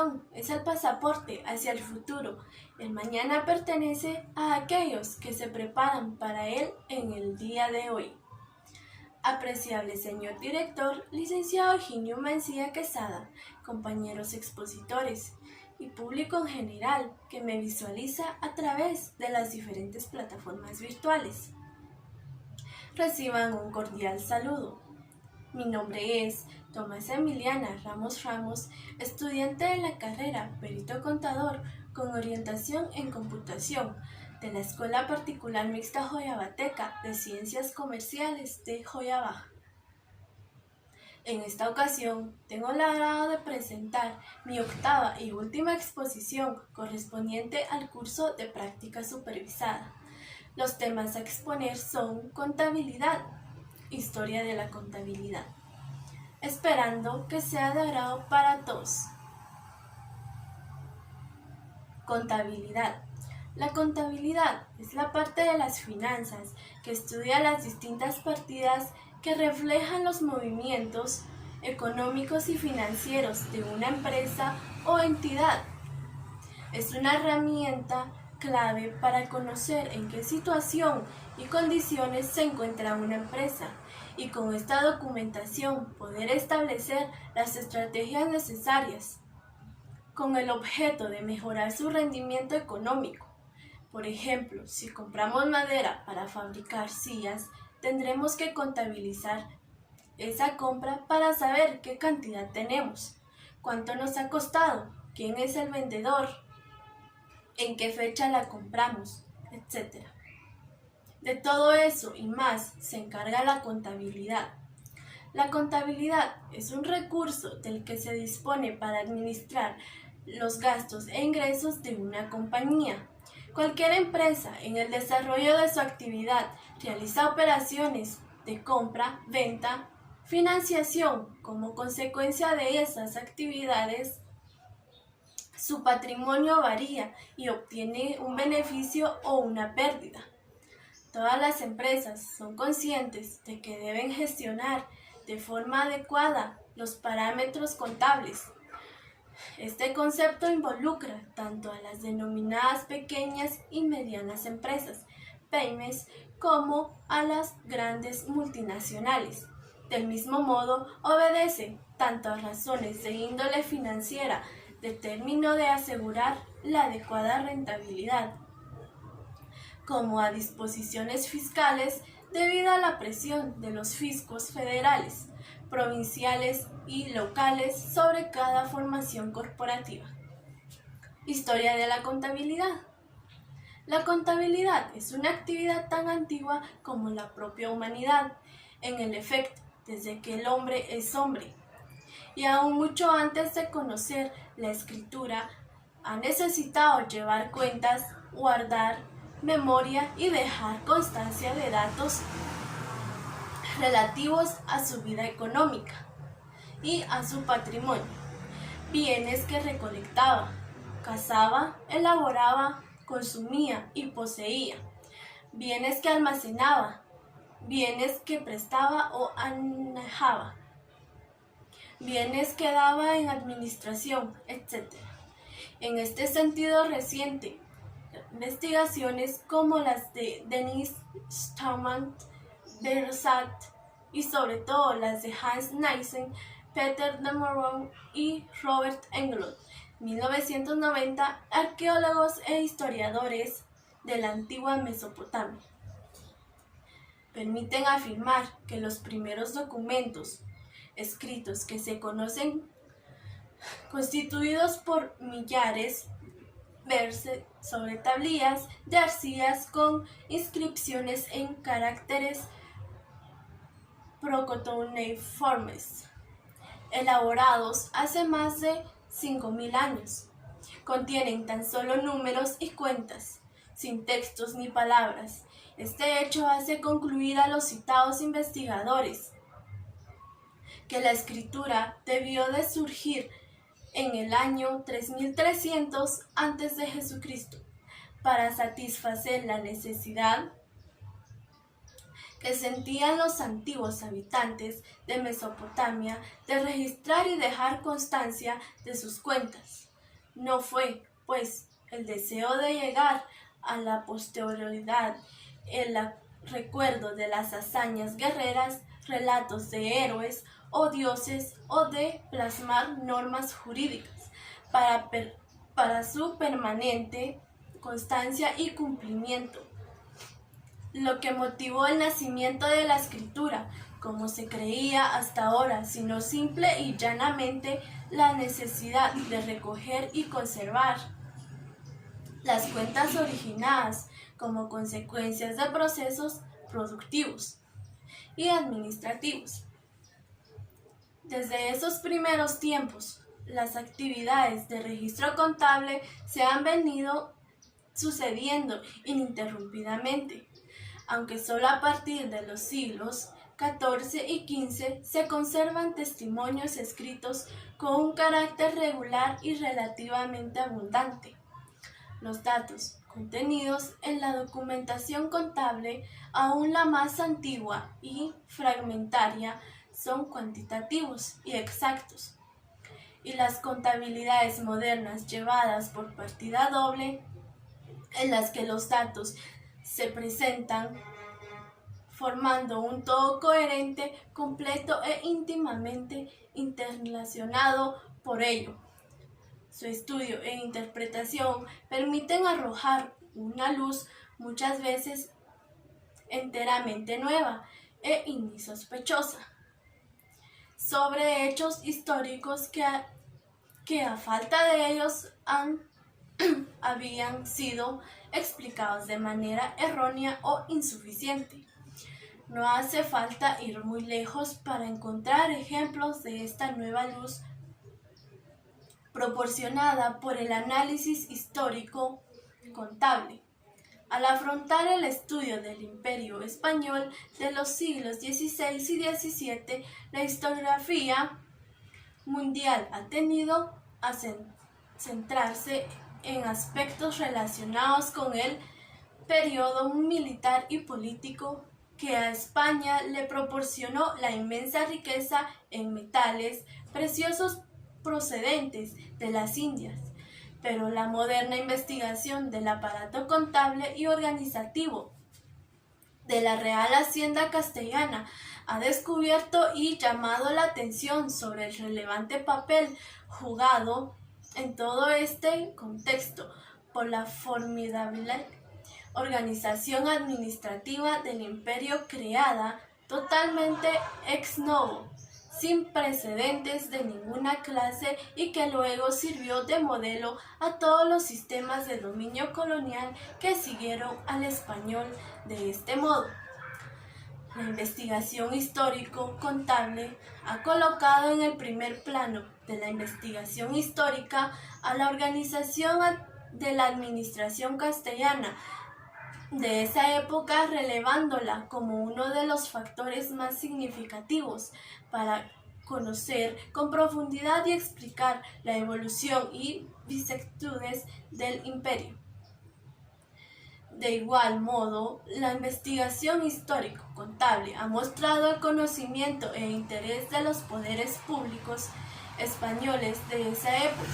educación es el pasaporte hacia el futuro. El mañana pertenece a aquellos que se preparan para él en el día de hoy. Apreciable señor director, licenciado Eugenio Mancilla Quesada, compañeros expositores y público en general que me visualiza a través de las diferentes plataformas virtuales. Reciban un cordial saludo. Mi nombre es Tomás Emiliana Ramos, estudiante de la carrera Perito Contador con orientación en computación de la Escuela Particular Mixta Joyabateca de Ciencias Comerciales de Joyabaj. En esta ocasión tengo el agrado de presentar mi octava y última exposición correspondiente al curso de práctica supervisada. Los temas a exponer son contabilidad, historia de la contabilidad, esperando que sea de agrado para todos. Contabilidad. La contabilidad es la parte de las finanzas que estudia las distintas partidas que reflejan los movimientos económicos y financieros de una empresa o entidad. Es una herramienta clave para conocer en qué situación y condiciones se encuentra una empresa y con esta documentación poder establecer las estrategias necesarias con el objeto de mejorar su rendimiento económico. Por ejemplo, si compramos madera para fabricar sillas, tendremos que contabilizar esa compra para saber qué cantidad tenemos, cuánto nos ha costado, quién es el vendedor, en qué fecha la compramos, etc. De todo eso y más se encarga la contabilidad. La contabilidad es un recurso del que se dispone para administrar los gastos e ingresos de una compañía. Cualquier empresa en el desarrollo de su actividad realiza operaciones de compra, venta, financiación. Como consecuencia de esas actividades, su patrimonio varía y obtiene un beneficio o una pérdida. Todas las empresas son conscientes de que deben gestionar de forma adecuada los parámetros contables. Este concepto involucra tanto a las denominadas pequeñas y medianas empresas, pymes, como a las grandes multinacionales. Del mismo modo, obedece tanto a razones de índole financiera, de término de asegurar la adecuada rentabilidad, como a disposiciones fiscales debido a la presión de los fiscos federales, provinciales y locales sobre cada formación corporativa. Historia de la contabilidad. La contabilidad es una actividad tan antigua como la propia humanidad, en el efecto, desde que el hombre es hombre, y aún mucho antes de conocer la escritura, ha necesitado llevar cuentas, guardar memoria y dejar constancia de datos relativos a su vida económica y a su patrimonio, bienes que recolectaba, cazaba, elaboraba, consumía y poseía, bienes que almacenaba, bienes que prestaba o anejaba, bienes que daba en administración, etc. En este sentido reciente, investigaciones como las de Denis Staumann, Bersat y sobre todo las de Hans Nielsen, Peter de Morrow y Robert Englund, 1990, arqueólogos e historiadores de la antigua Mesopotamia, permiten afirmar que los primeros documentos escritos que se conocen, constituidos por millares, verse sobre tablillas de arcillas con inscripciones en caracteres protocouneiformes, elaborados hace más de 5.000 años. Contienen tan solo números y cuentas, sin textos ni palabras. Este hecho hace concluir a los citados investigadores que la escritura debió de surgir en el año 3300 a.C. para satisfacer la necesidad que sentían los antiguos habitantes de Mesopotamia de registrar y dejar constancia de sus cuentas, No fue, pues, el deseo de llegar a la posterioridad, el recuerdo de las hazañas guerreras, relatos de héroes o dioses o de plasmar normas jurídicas para su permanente constancia y cumplimiento. Lo que motivó el nacimiento de la escritura, como se creía hasta ahora, sino simple y llanamente la necesidad de recoger y conservar las cuentas originadas como consecuencias de procesos productivos y administrativos. Desde esos primeros tiempos, las actividades de registro contable se han venido sucediendo ininterrumpidamente, aunque solo a partir de los siglos XIV y XV se conservan testimonios escritos con un carácter regular y relativamente abundante. Los datos contenidos en la documentación contable, aún la más antigua y fragmentaria, son cuantitativos y exactos, y las contabilidades modernas llevadas por partida doble, en las que los datos se presentan formando un todo coherente, completo e íntimamente interrelacionado por ello. Su estudio e interpretación permiten arrojar una luz muchas veces enteramente nueva e insospechosa sobre hechos históricos que a falta de ellos habían sido explicados de manera errónea o insuficiente. No hace falta ir muy lejos para encontrar ejemplos de esta nueva luz proporcionada por el análisis histórico contable. Al afrontar el estudio del Imperio Español de los siglos XVI y XVII, la historiografía mundial ha tenido a centrarse en aspectos relacionados con el periodo militar y político que a España le proporcionó la inmensa riqueza en metales preciosos procedentes de las Indias, pero la moderna investigación del aparato contable y organizativo de la Real Hacienda Castellana ha descubierto y llamado la atención sobre el relevante papel jugado en todo este contexto por la formidable organización administrativa del imperio creada totalmente ex novo, sin precedentes de ninguna clase y que luego sirvió de modelo a todos los sistemas de dominio colonial que siguieron al español de este modo. La investigación histórico-contable ha colocado en el primer plano de la investigación histórica a la organización de la administración castellana de esa época, relevándola como uno de los factores más significativos para conocer con profundidad y explicar la evolución y vicisitudes del imperio. De igual modo, la investigación histórico-contable ha mostrado el conocimiento e interés de los poderes públicos españoles de esa época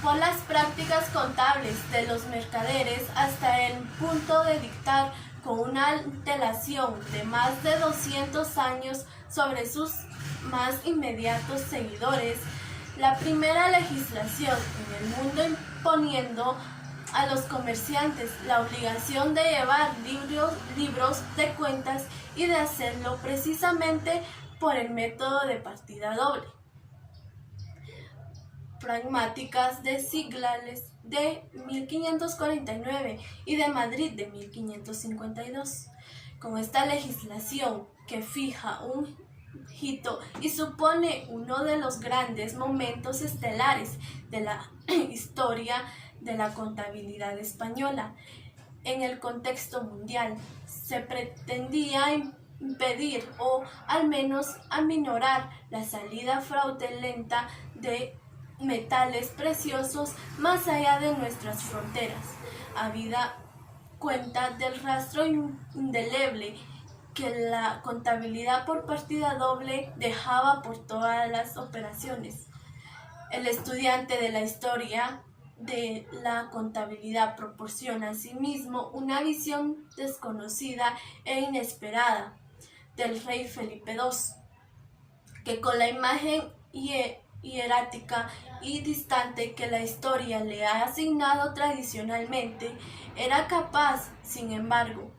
por las prácticas contables de los mercaderes hasta el punto de dictar con una antelación de más de 200 años sobre sus más inmediatos seguidores la primera legislación en el mundo, imponiendo a los comerciantes la obligación de llevar libros de cuentas y de hacerlo precisamente por el método de partida doble. Pragmáticas de Cigales de 1549 y de Madrid de 1552. Con esta legislación que fija un hito y supone uno de los grandes momentos estelares de la historia de la contabilidad española en el contexto mundial, se pretendía impedir o al menos aminorar la salida fraudulenta de metales preciosos más allá de nuestras fronteras, habida cuenta del rastro indeleble que la contabilidad por partida doble dejaba por todas las operaciones. El estudiante de la historia de la contabilidad proporciona asimismo una visión desconocida e inesperada del rey Felipe II, que con la imagen hierática y distante que la historia le ha asignado tradicionalmente, era capaz, sin embargo,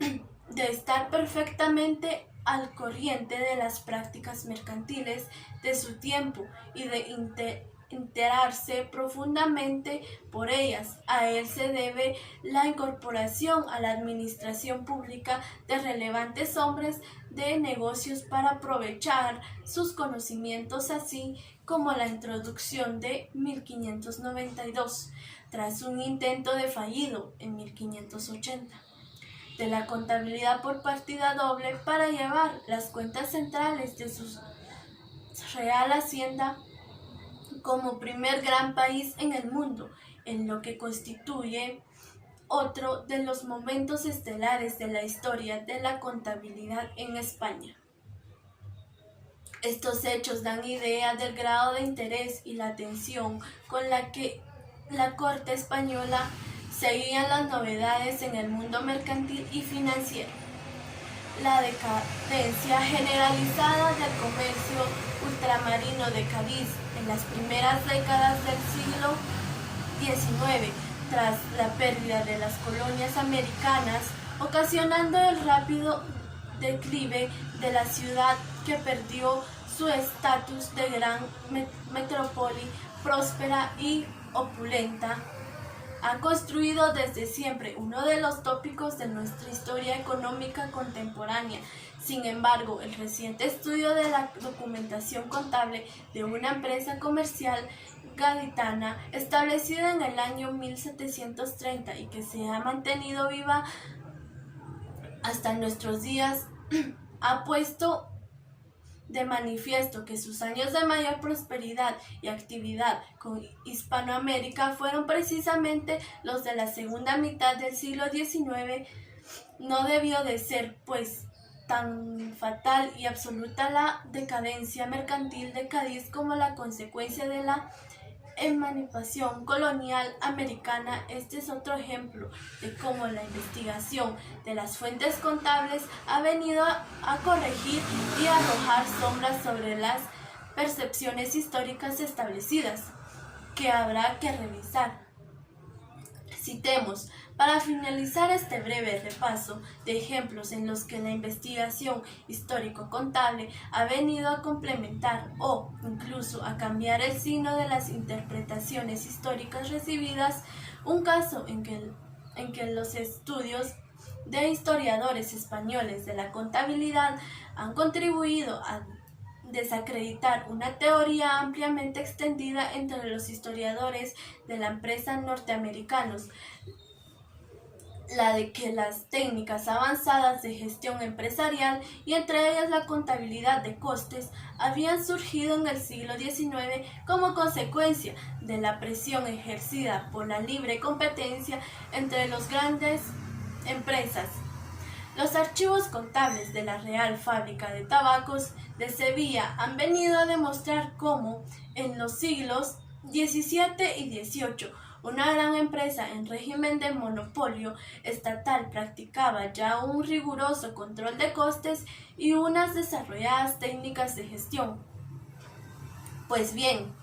de estar perfectamente al corriente de las prácticas mercantiles de su tiempo y de enterarse profundamente por ellas. A él se debe la incorporación a la administración pública de relevantes hombres de negocios para aprovechar sus conocimientos, así como la introducción de 1592, tras un intento de fallido en 1580. De la contabilidad por partida doble para llevar las cuentas centrales de su real hacienda como primer gran país en el mundo, en lo que constituye otro de los momentos estelares de la historia de la contabilidad en España. Estos hechos dan idea del grado de interés y la atención con la que la corte española seguían las novedades en el mundo mercantil y financiero. La decadencia generalizada del comercio ultramarino de Cádiz en las primeras décadas del siglo XIX, tras la pérdida de las colonias americanas, ocasionando el rápido declive de la ciudad, que perdió su estatus de gran metrópoli próspera y opulenta, ha construido desde siempre uno de los tópicos de nuestra historia económica contemporánea. Sin embargo, el reciente estudio de la documentación contable de una empresa comercial gaditana, establecida en el año 1730 y que se ha mantenido viva hasta nuestros días, ha puesto de manifiesto que sus años de mayor prosperidad y actividad con Hispanoamérica fueron precisamente los de la segunda mitad del siglo XIX. No debió de ser, pues, tan fatal y absoluta la decadencia mercantil de Cádiz como la consecuencia de la emancipación colonial americana. Este es otro ejemplo de cómo la investigación de las fuentes contables ha venido a corregir y a arrojar sombras sobre las percepciones históricas establecidas, que habrá que revisar. Citemos, para finalizar este breve repaso de ejemplos en los que la investigación histórico-contable ha venido a complementar o incluso a cambiar el signo de las interpretaciones históricas recibidas, un caso en que los estudios de historiadores españoles de la contabilidad han contribuido a desacreditar una teoría ampliamente extendida entre los historiadores de la empresa norteamericanos, la de que las técnicas avanzadas de gestión empresarial, y entre ellas la contabilidad de costes, habían surgido en el siglo XIX como consecuencia de la presión ejercida por la libre competencia entre las grandes empresas. Los archivos contables de la Real Fábrica de Tabacos de Sevilla han venido a demostrar cómo, en los siglos XVII y XVIII, una gran empresa en régimen de monopolio estatal practicaba ya un riguroso control de costes y unas desarrolladas técnicas de gestión. Pues bien,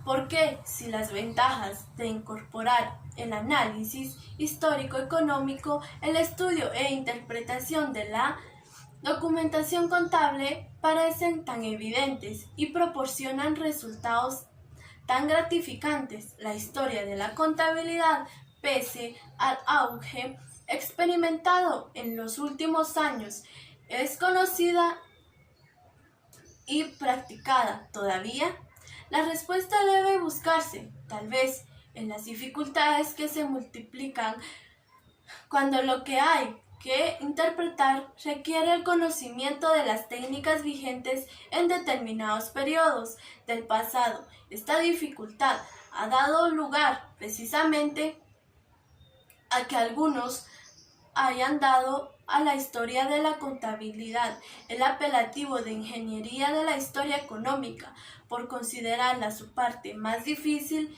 ¿por qué, si las ventajas de incorporar el análisis histórico-económico, el estudio e interpretación de la documentación contable parecen tan evidentes y proporcionan resultados tan gratificantes, la historia de la contabilidad, pese al auge experimentado en los últimos años, es conocida y practicada todavía? La respuesta debe buscarse, tal vez, en las dificultades que se multiplican cuando lo que hay que interpretar requiere el conocimiento de las técnicas vigentes en determinados periodos del pasado. Esta dificultad ha dado lugar precisamente a que algunos hayan dado a la historia de la contabilidad, el apelativo de ingeniería de la historia económica, por considerarla su parte más difícil,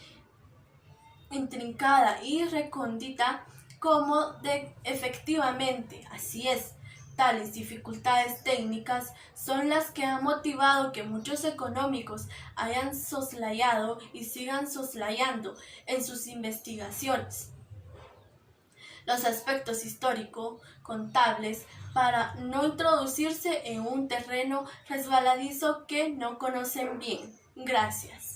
intrincada y recóndita, como de efectivamente, así es. Tales dificultades técnicas son las que han motivado que muchos económicos hayan soslayado y sigan soslayando en sus investigaciones los aspectos histórico-contables para no introducirse en un terreno resbaladizo que no conocen bien. Gracias.